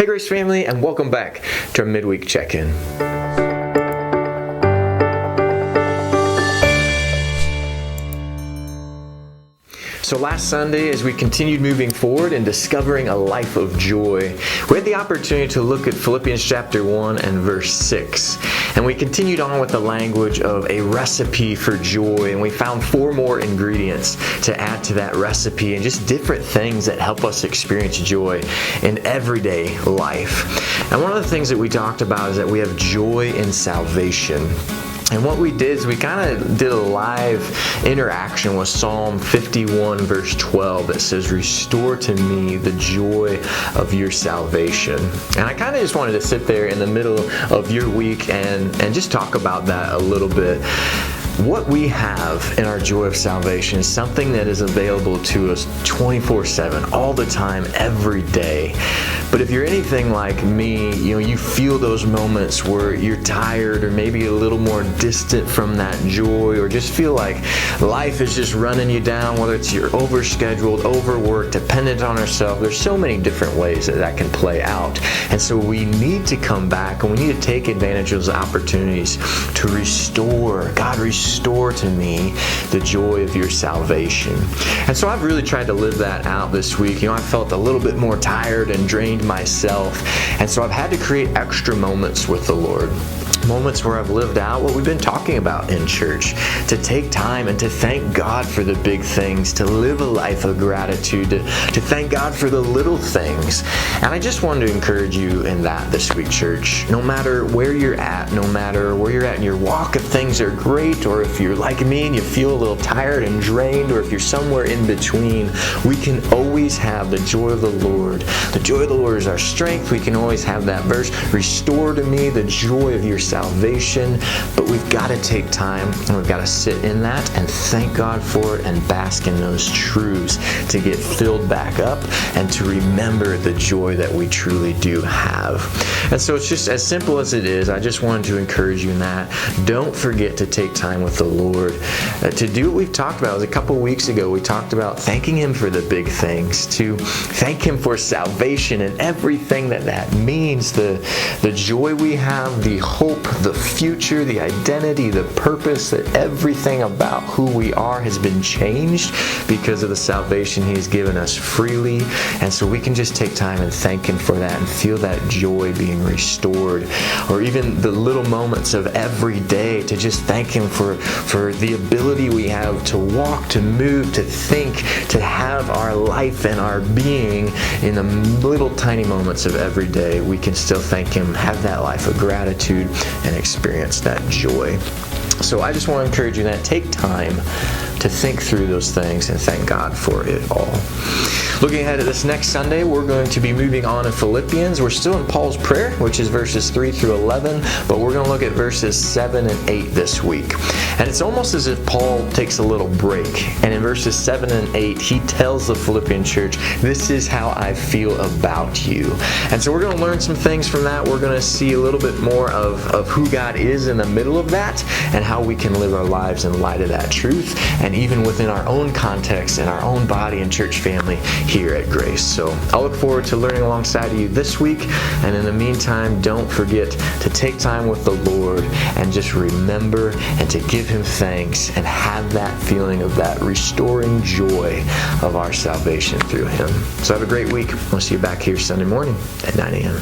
Hey Grace family, and welcome back to our midweek check-in. So last Sunday, as we continued moving forward and discovering a life of joy, we had the opportunity to look at Philippians chapter 1 and verse 6. And we continued on with the language of a recipe for joy, and we found 4 more ingredients to add to that recipe and just different things that help us experience joy in everyday life. And one of the things that we talked about is that we have joy in salvation. And what we did is we kind of did a live interaction with Psalm 51 verse 12 that says, "Restore to me the joy of your salvation." And I kind of just wanted to sit there in the middle of your week and just talk about that a little bit. What we have in our joy of salvation is something that is available to us 24/7, all the time, every day. But if you're anything like me, you feel those moments where you're tired or maybe a little more distant from that joy, or just feel like life is just running you down, whether it's you're overscheduled, overworked, dependent on ourselves. There's so many different ways that can play out. And so we need to come back and we need to take advantage of those opportunities to restore. God, restore to me the joy of your salvation. And so I've really tried to live that out this week. I felt a little bit more tired and drained myself, and so I've had to create extra moments with the Lord. Moments where I've lived out what we've been talking about in church, to take time and to thank God for the big things, to live a life of gratitude, to thank God for the little things. And I just wanted to encourage you in that this week, church. No matter where you're at, no matter where you're at in your walk, if things are great, or if you're like me and you feel a little tired and drained, or if you're somewhere in between, we can always have the joy of the Lord. The joy of the Lord is our strength. We can always have that verse, "Restore to me the joy of your salvation." But we've got to take time and we've got to sit in that and thank God for it and bask in those truths to get filled back up and to remember the joy that we truly do have. And so it's just as simple as it is. I just wanted to encourage you in that. Don't forget to take time with the Lord to do what we've talked about. It was a couple weeks ago. We talked about thanking Him for the big things, to thank Him for salvation and everything that means, the joy we have, the hope, the future, the identity, the purpose, that everything about who we are has been changed because of the salvation He has given us freely. And so we can just take time and thank Him for that and feel that joy being restored. Or even the little moments of every day to just thank Him for the ability we have to walk, to move, to think, to have our life and our being in the little tiny moments of every day. We can still thank Him, have that life of gratitude, and experience that joy. So I just want to encourage you that take time to think through those things and thank God for it all. Looking ahead at this next Sunday, we're going to be moving on in Philippians. We're still in Paul's prayer, which is verses 3 through 11, but we're going to look at verses 7 and 8 this week. And it's almost as if Paul takes a little break. And in verses 7 and 8, he tells the Philippian church, "This is how I feel about you." And so we're going to learn some things from that. We're going to see a little bit more of who God is in the middle of that and how we can live our lives in light of that truth, and even within our own context and our own body and church family here at Grace. So I'll look forward to learning alongside of you this week. And in the meantime, don't forget to take time with the Lord and just remember and to give Him thanks and have that feeling of that restoring joy of our salvation through Him. So have a great week. We'll see you back here Sunday morning at 9 a.m.